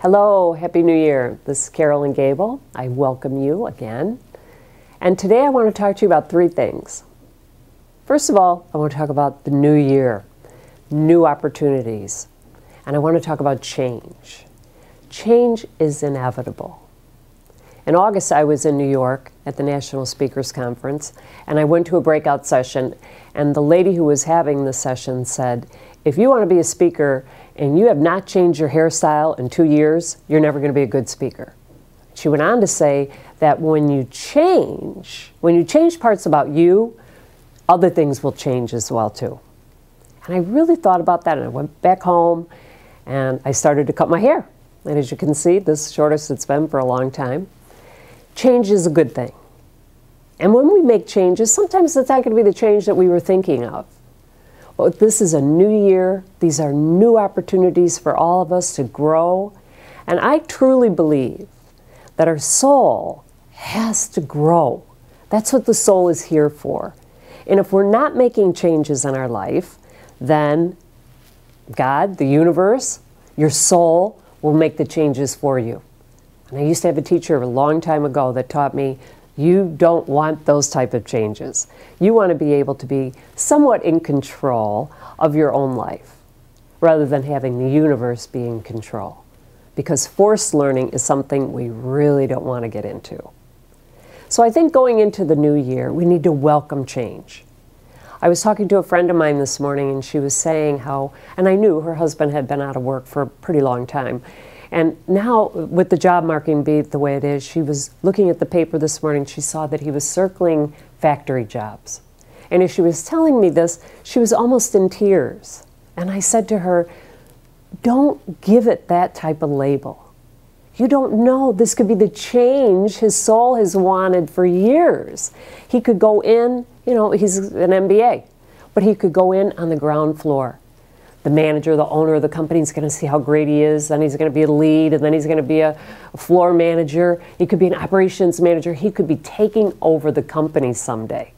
Hello, Happy New Year. This is Carolyn Gable. I welcome you again. And today I want to talk to you about three things. First of all, I want to talk about the new year, new opportunities, and I want to talk about change. Change is inevitable. In August, I was in New York at the National Speakers Conference, and I went to a breakout session, and the lady who was having the session said, if you want to be a speaker and you have not changed your hairstyle in 2 years, you're never going to be a good speaker. She went on to say that when you change parts about you, other things will change as well too. And I really thought about that, and I went back home and I started to cut my hair. And as you can see, this is the shortest it's been for a long time. Change is a good thing. And when we make changes, sometimes it's not going to be the change that we were thinking of. Well, this is a new year. These are new opportunities for all of us to grow. And I truly believe that our soul has to grow. That's what the soul is here for. And if we're not making changes in our life, then God, the universe, your soul will make the changes for you. And I used to have a teacher a long time ago that taught me, you don't want those type of changes. You want to be able to be somewhat in control of your own life, rather than having the universe be in control. Because forced learning is something we really don't want to get into. So I think going into the new year, we need to welcome change. I was talking to a friend of mine this morning, and she was saying how, and I knew her husband had been out of work for a pretty long time. And now, with the job market being the way it is, she was looking at the paper this morning, she saw that he was circling factory jobs. And as she was telling me this, she was almost in tears. And I said to her, don't give it that type of label. You don't know, this could be the change his soul has wanted for years. He could go in, you know, he's an MBA, but he could go in on the ground floor. The manager, the owner of the company is going to see how great he is, then he's going to be a lead, and then he's going to be a floor manager. He could be an operations manager. He could be taking over the company someday.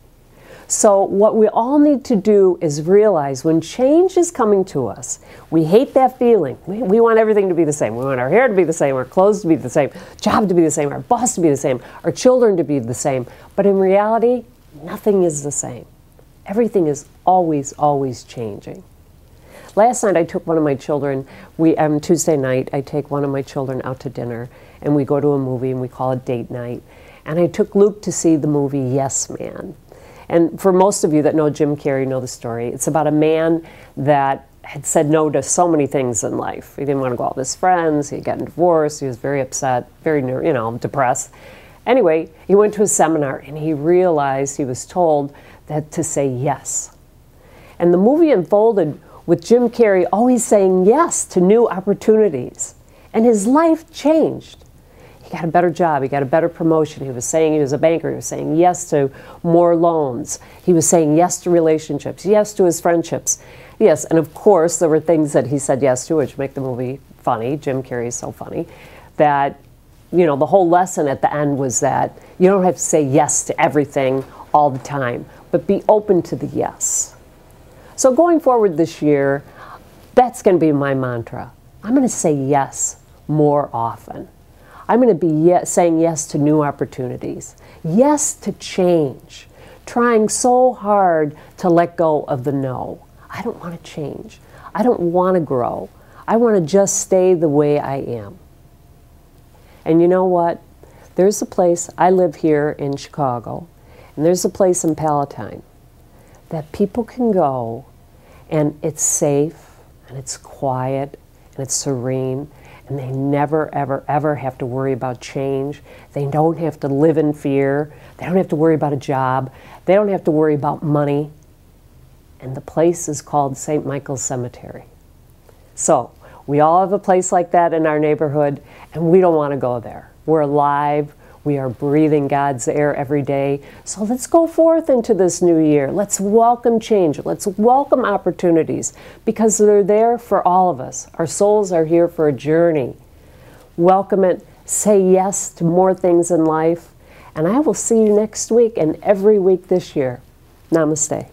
So what we all need to do is realize when change is coming to us, we hate that feeling. We want everything to be the same. We want our hair to be the same, our clothes to be the same, job to be the same, our boss to be the same, our children to be the same. But in reality, nothing is the same. Everything is always, always changing. Last night I took one of my children, Tuesday night, I take one of my children out to dinner, and we go to a movie and we call it date night. And I took Luke to see the movie Yes Man. And for most of you that know Jim Carrey know the story. It's about a man that had said no to so many things in life. He didn't want to go out with his friends, he had gotten divorced, he was very upset, very, depressed. Anyway, he went to a seminar and he realized, he was told that to say yes. And the movie unfolded with Jim Carrey always saying yes to new opportunities. And his life changed. He got a better job, he got a better promotion. He was saying he was a banker, he was saying yes to more loans. He was saying yes to relationships, yes to his friendships. Yes, and of course there were things that he said yes to which make the movie funny. Jim Carrey is so funny that, the whole lesson at the end was that you don't have to say yes to everything all the time, but be open to the yes. So going forward this year, that's going to be my mantra. I'm going to say yes more often. I'm going to be saying yes to new opportunities. Yes to change. Trying so hard to let go of the no. I don't want to change. I don't want to grow. I want to just stay the way I am. And you know what? There's a place, I live here in Chicago, and there's a place in Palatine that people can go and it's safe, and it's quiet, and it's serene, and they never, ever, ever have to worry about change. They don't have to live in fear. They don't have to worry about a job. They don't have to worry about money. And the place is called St. Michael's Cemetery. So, we all have a place like that in our neighborhood, and we don't want to go there. We're alive. We are breathing God's air every day. So let's go forth into this new year. Let's welcome change. Let's welcome opportunities because they're there for all of us. Our souls are here for a journey. Welcome it. Say yes to more things in life. And I will see you next week and every week this year. Namaste.